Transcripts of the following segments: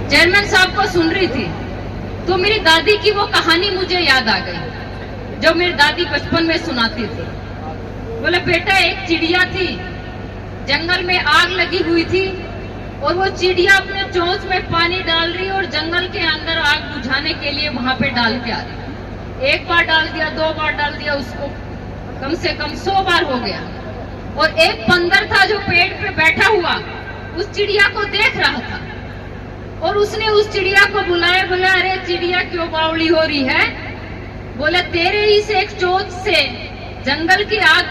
Chairman साहब को सुन रही थी तो मेरी दादी की वो कहानी मुझे याद आ गई जो मेरी दादी बचपन में सुनाती थी। बोले बेटा, एक चिड़िया थी, जंगल में आग लगी हुई थी और वो चिड़िया अपने चोंच में पानी डाल रही और जंगल के अंदर आग बुझाने के लिए वहां पे डाल के आ रही। एक बार डाल दिया, 2 बार डाल दिया, उसको कम से कम 100 बार हो गया। और एक बंदर था जो पेड़ पे बैठा हुआ उस चिड़िया को देख रहा था और उसने उस चिड़िया को बुलाया। बोला, अरे चिड़िया क्यों बावली हो रही है? बोले, तेरे इस एक चोंच से जंगल की आग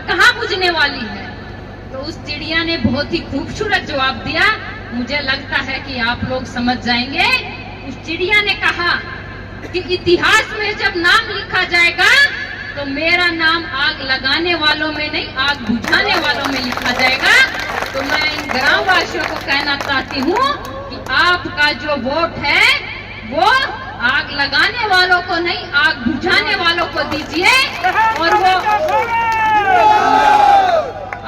कहाँ बुझने वाली है? तो उस चिड़िया ने बहुत ही खूबसूरत जवाब दिया, मुझे लगता है कि आप लोग समझ जाएंगे। उस चिड़िया ने कहा कि इतिहास में जब नाम लिखा जाएगा तो मेरा नाम आग लगाने वालों में नहीं, आग बुझाने वालों में लिखा जाएगा। तो मैं इन ग्राम वासियों को कहना चाहती हूँ कि आपका जो वोट है वो आग लगाने वालों को नहीं, आग बुझाने वालों को दीजिए। और वो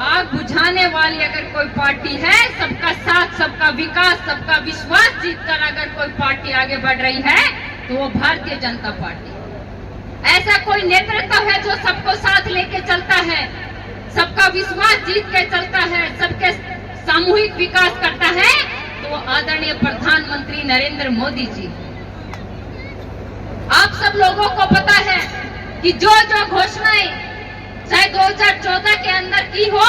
आग बुझाने वाली अगर कोई पार्टी है, सबका साथ, सबका विकास, सबका विश्वास जीतकर अगर कोई पार्टी आगे बढ़ रही है तो वो भारतीय जनता पार्टी। ऐसा कोई नेतृत्व है जो सबको साथ लेके चलता है, सबका विश्वास जीत के चलता है, सबके सामूहिक विकास करता है, तो वो आदरणीय प्रधानमंत्री नरेंद्र मोदी जी। आप सब लोगों को पता है कि जो जो घोषणाएं चाहे 2014 के अंदर की हो,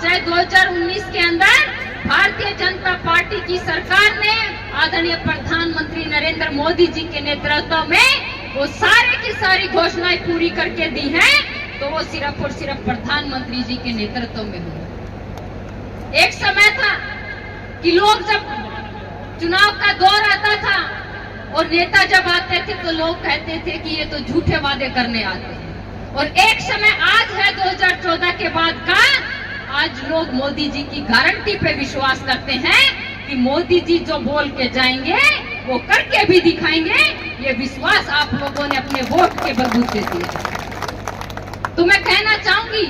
चाहे 2019 के अंदर भारतीय जनता पार्टी की सरकार ने आदरणीय प्रधानमंत्री नरेंद्र मोदी जी के नेतृत्व में वो सारे की सारी घोषणाएं पूरी करके दी हैं, तो वो सिर्फ और सिर्फ प्रधानमंत्री जी के नेतृत्व में हुई। एक समय था कि लोग जब चुनाव का दौर आता था और नेता जब आते थे तो लोग कहते थे कि ये तो झूठे वादे करने आते हैं। और एक समय आज है 2014 के बाद का, आज लोग मोदी जी की गारंटी पे विश्वास करते हैं कि मोदी जी जो बोल के जाएंगे वो करके भी दिखाएंगे। ये विश्वास आप लोगों ने अपने वोट के बलबूते दिया। तो मैं कहना चाहूंगी,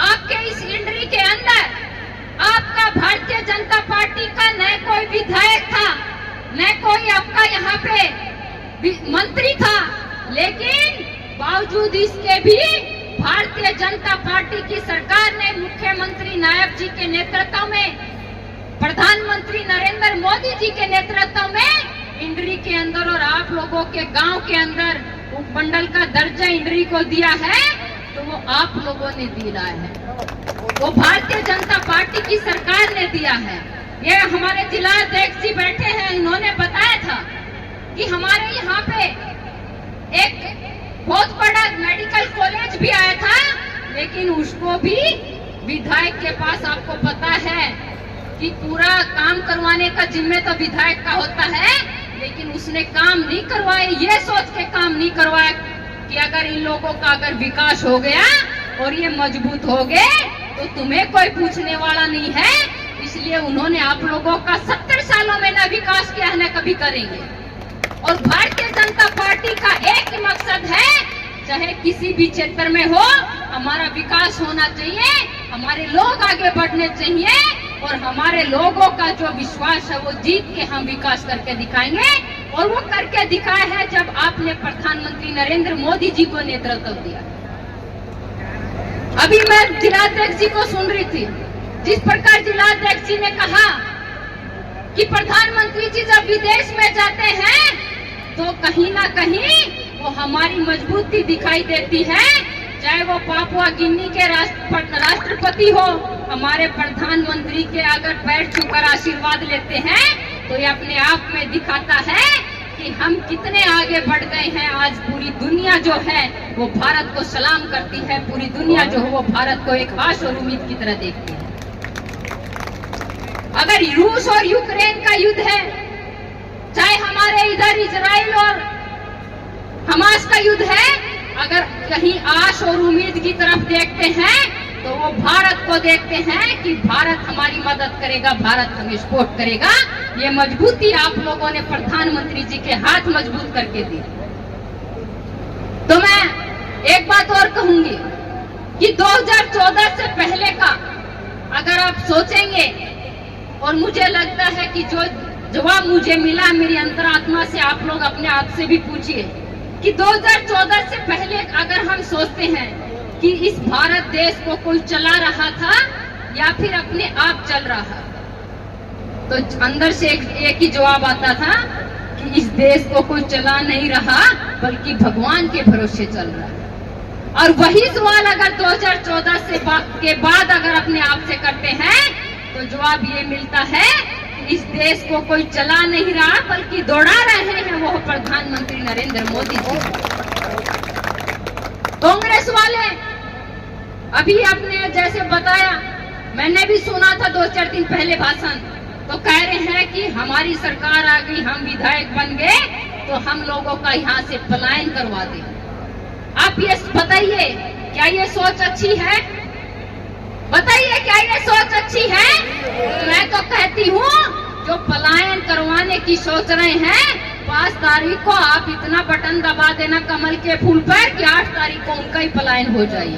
आपके इस इंड्री के अंदर आपका भारतीय जनता पार्टी का न कोई विधायक था, न कोई आपका यहाँ पे मंत्री था, लेकिन बावजूद इसके भी भारतीय जनता पार्टी की सरकार ने मुख्यमंत्री नायब जी के नेतृत्व में, प्रधानमंत्री नरेंद्र मोदी जी के नेतृत्व में इंड्री के अंदर और आप लोगों के गांव के अंदर उपमंडल का दर्जा इंड्री को दिया है। तो वो आप लोगों ने दिया है, वो भारतीय जनता पार्टी की सरकार ने दिया है। ये हमारे जिला अध्यक्ष जी बैठे हैं, इन्होंने बताया था कि हमारे यहाँ पे एक बहुत बड़ा मेडिकल कॉलेज भी आया था, लेकिन उसको भी विधायक के पास, आपको पता है कि पूरा काम करवाने का जिम्मे तो विधायक का होता है, लेकिन उसने काम नहीं करवाए, ये सोच के काम नहीं करवाया कि अगर इन लोगों का अगर विकास हो गया और ये मजबूत हो गए तो तुम्हें कोई पूछने वाला नहीं है। इसलिए उन्होंने आप लोगों का 70 सालों में ना विकास किया है, न कभी करेंगे। और भारतीय जनता पार्टी का एक ही मकसद है, चाहे किसी भी क्षेत्र में हो, हमारा विकास होना चाहिए, हमारे लोग आगे बढ़ने चाहिए और हमारे लोगों का जो विश्वास है वो जीत के हम विकास करके दिखाएंगे। और वो करके दिखाया है जब आपने प्रधानमंत्री नरेंद्र मोदी जी को नेतृत्व दिया। अभी मैं जिलाध्यक्ष जी को सुन रही थी, जिस प्रकार जिलाध्यक्ष जी ने कहा कि प्रधानमंत्री जी जब विदेश में जाते हैं तो कहीं ना कहीं वो हमारी मजबूती दिखाई देती है। चाहे वो पापुआ गिनी के राष्ट्रपति हो, हमारे प्रधानमंत्री के अगर पैर छूकर आशीर्वाद लेते हैं तो ये अपने आप में दिखाता है कि हम कितने आगे बढ़ गए हैं। आज पूरी दुनिया जो है वो भारत को सलाम करती है, पूरी दुनिया जो है वो भारत को एक आश और उम्मीद की तरह देखती है। अगर रूस और यूक्रेन का युद्ध है, चाहे हमारे इधर इजराइल और हमास का युद्ध है, अगर कहीं आश और उम्मीद की तरफ देखते हैं तो वो भारत को देखते हैं कि भारत हमारी मदद करेगा, भारत हमें सपोर्ट करेगा। ये मजबूती आप लोगों ने प्रधानमंत्री जी के हाथ मजबूत करके दी। तो मैं एक बात और कहूंगी कि 2014 से पहले का अगर आप सोचेंगे, और मुझे लगता है कि जो जवाब मुझे मिला मेरी अंतरात्मा से। आप लोग अपने आप से भी पूछिए कि 2014 से पहले अगर हम सोचते हैं कि इस भारत देश को कोई चला रहा था या फिर अपने आप चल रहा, तो अंदर से एक ही जवाब आता था कि इस देश को कोई चला नहीं रहा बल्कि भगवान के भरोसे चल रहा है। और वही सवाल अगर 2014 के बाद अगर अपने आप से करते हैं तो जवाब ये मिलता है कि इस देश को कोई चला नहीं रहा बल्कि दौड़ा रहे हैं वो प्रधानमंत्री नरेंद्र मोदी जी। कांग्रेस वाले अभी आपने जैसे बताया, मैंने भी सुना था 2-4 दिन पहले भाषण, तो कह रहे हैं कि हमारी सरकार आ गई, हम विधायक बन गए तो हम लोगों का यहाँ से पलायन करवा दें। आप ये बताइए क्या ये सोच अच्छी है? बताइए क्या ये सोच अच्छी है? मैं तो कहती हूँ जो पलायन करवाने की सोच रहे हैं, 5 तारीख को आप इतना बटन दबा देना कमल के फूल पर कि 8 तारीख को उनका ही पलायन हो जाए।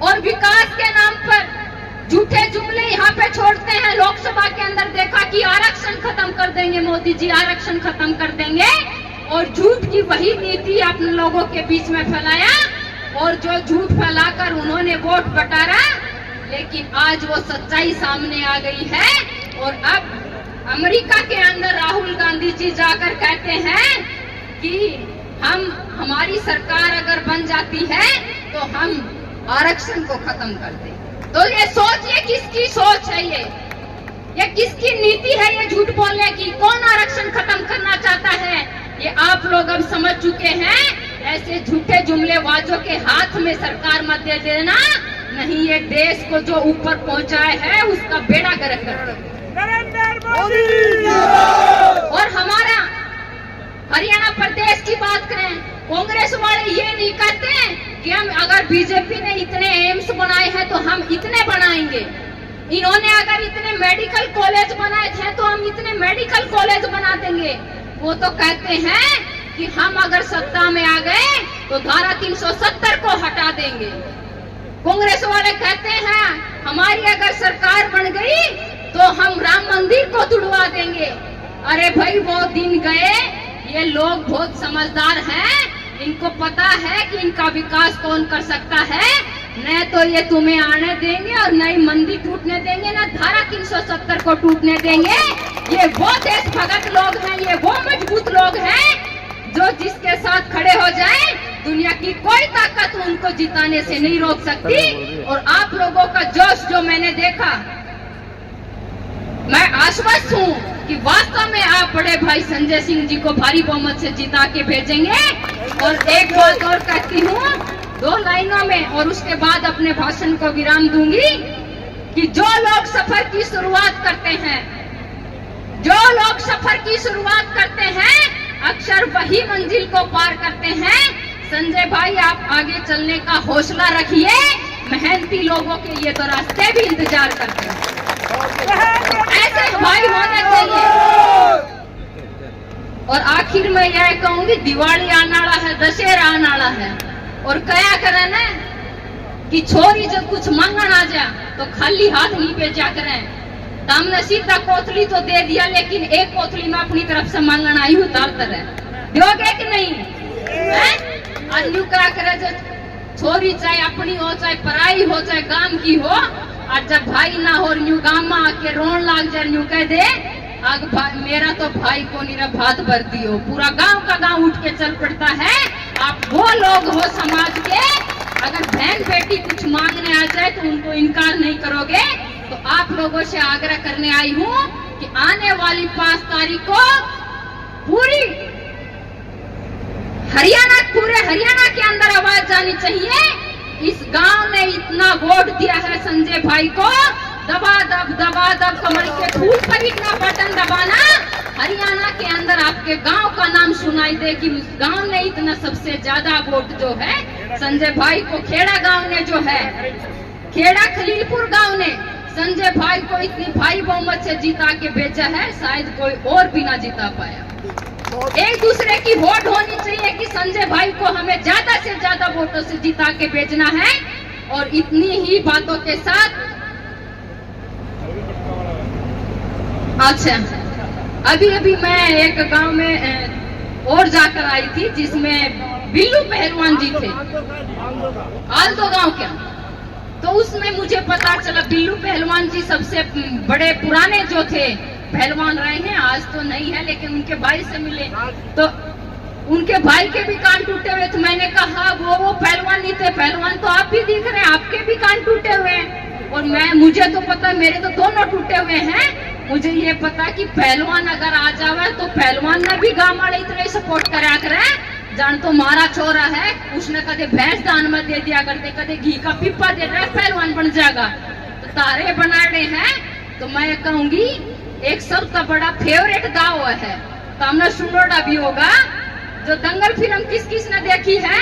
और विकास के नाम पर झूठे जुमले यहाँ पे छोड़ते हैं। लोकसभा के अंदर देखा कि आरक्षण खत्म कर देंगे मोदी जी, आरक्षण खत्म कर देंगे, और झूठ की वही नीति आप लोगों के बीच में फैलाया और जो झूठ फैलाकर उन्होंने वोट बटारा। लेकिन आज वो सच्चाई सामने आ गई है और अब अमेरिका के अंदर राहुल गांधी जी जाकर कहते हैं कि हमारी सरकार अगर बन जाती है तो हम आरक्षण को खत्म कर दें। तो ये सोच, ये किसकी सोच है? ये किसकी नीति है? ये झूठ बोलने की। कौन आरक्षण खत्म करना चाहता है? ये आप लोग अब समझ चुके हैं। ऐसे झूठे जुमलेबाजों के हाथ में सरकार मत दे देना, नहीं ये देश को जो ऊपर पहुंचाए है उसका बेड़ा गर्क कर देंगे। और हमारा हरियाणा प्रदेश की बात करें, कांग्रेस वाले ये नहीं कहते कि हम अगर बीजेपी ने इतने एम्स बनाए हैं तो हम इतने बनाएंगे, इन्होंने अगर इतने मेडिकल कॉलेज बनाए थे तो हम इतने मेडिकल कॉलेज बना देंगे। वो तो कहते हैं कि हम अगर सत्ता में आ गए तो धारा 370 को हटा देंगे। कांग्रेस वाले कहते हैं हमारी अगर सरकार बन गई तो हम राम मंदिर को तुड़वा देंगे। अरे भाई वो दिन गए। ये लोग बहुत समझदार हैं, इनको पता है कि इनका विकास कौन कर सकता है। न तो ये तुम्हें आने देंगे और न ही मंदिर टूटने देंगे, न धारा 370 को टूटने देंगे। ये वो देशभक्त लोग हैं, ये वो मजबूत लोग हैं जो जिसके साथ खड़े हो जाए दुनिया की कोई ताकत उनको जिताने से नहीं रोक सकती। और आप लोगों का जोश जो मैंने देखा, मैं आश्वस्त हूँ कि वास्तव में आप बड़े भाई संजय सिंह जी को भारी बहुमत से जिता के भेजेंगे। और एक बात और कहती हूँ 2 लाइनों में, और उसके बाद अपने भाषण को विराम दूंगी, कि जो लोग सफर की शुरुआत करते हैं, जो लोग सफर की शुरुआत करते हैं अक्सर वही मंजिल को पार करते हैं। संजय भाई आप आगे चलने का हौसला रखिए, मेहनती लोगों के ये तो रास्ते भी इंतजार करते हैं, ऐसे भाई होने चाहिए। और आखिर में यह कहूंगी, दिवाली आने वाला है, दशहरा आने वाला है, और क्या करें ना कि छोरी जब कुछ मांगन आ जा तो खाली हाथ नहीं भेजा करें। हमने सीधा कोथली तो दे दिया, लेकिन एक कोथली में अपनी तरफ से मांगन आई हूँ उतारते रहे, दोगे कि नहीं? अन्यू क्या करे, जो छोरी चाहे अपनी हो चाहे पराई हो चाहे गांव की हो, और जब भाई ना हो न्यू गांव में आके रोन लाग जाए, न्यू कह दे आग मेरा तो भाई को नहीं भात भर दियो, पूरा गांव का गांव उठ के चल पड़ता है। आप वो लोग हो समाज के, अगर बहन बेटी कुछ मांगने आ जाए तो उनको इनकार नहीं करोगे। तो आप लोगों से आग्रह करने आई हूँ कि आने वाली 5 तारीख को पूरे हरियाणा के अंदर आवाज जानी चाहिए। इस गांव ने इतना वोट दिया है संजय भाई को, दबा दब कमल के फूल पर इतना बटन दबाना, हरियाणा के अंदर आपके गांव का नाम सुनाई दे कि उस गांव ने इतना सबसे ज्यादा वोट जो है संजय भाई को, खेड़ा गांव ने जो है, खेड़ा खलीलपुर गांव ने संजय भाई को इतनी भारी बहुमत से जिता के भेजा है, शायद कोई और भी ना जिता पाया। एक दूसरे की वोट होनी चाहिए कि संजय भाई को हमें ज्यादा से ज्यादा वोटों से जिता के भेजना है। और इतनी ही बातों के साथ अच्छा, अभी अभी मैं एक गांव में और जाकर आई थी जिसमें बिल्लू पहलवान जी थे, आलदो गांव क्या। तो उसमें मुझे पता चला बिल्लू पहलवान जी सबसे बड़े पुराने जो थे पहलवान रहे हैं, आज तो नहीं है, लेकिन उनके भाई से मिले तो उनके भाई के भी कान टूटे हुए। तो मैंने कहा वो पहलवान नहीं थे, पहलवान तो आप भी दिख रहे हैं, आपके भी कान टूटे हुए हैं। और मुझे तो पता, मेरे तो दोनों टूटे हुए हैं। मुझे ये पता कि पहलवान अगर आ जावे तो पहलवान ने भी गाँव वाले इतने सपोर्ट करा करे, जान तो मारा छोरा है, उसने कदे भैंस दान में दे दिया करते, कदे घी का पिप्पा दे रहा है, पहलवान बन जाएगा। तो तारे बना रहे हैं। तो मैं कहूंगी एक सबसे बड़ा फेवरेट गाँव है, तो हमने सुनोड़ा भी होगा, जो दंगल फिल्म किस किस ने देखी है?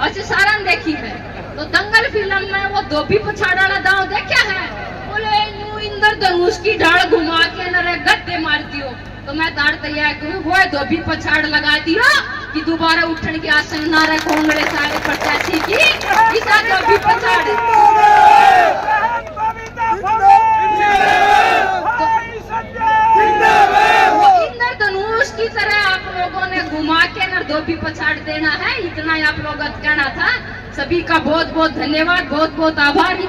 अच्छा, सारा ने देखी है। तो दंगल फिल्म में वो धोबी पछाड़ वाला दाव देखा है? बोले यूं इंद्र धनुष की ढाल घुमा के न गद्दे मार दियो। तो मैं तार तैयार करूं, वो धोबी पछाड़ लगा दियो कि दोबारा उठने की आसन ना रहे कोंगड़े सारे प्रत्याशी की, इसा धोबी पछाड़। की तरह आप लोगों ने घुमा के न धोबी पछाड़ देना है, इतना ही आप लोगों का कहना था। सभी का बहुत बहुत धन्यवाद, बहुत बहुत आभार।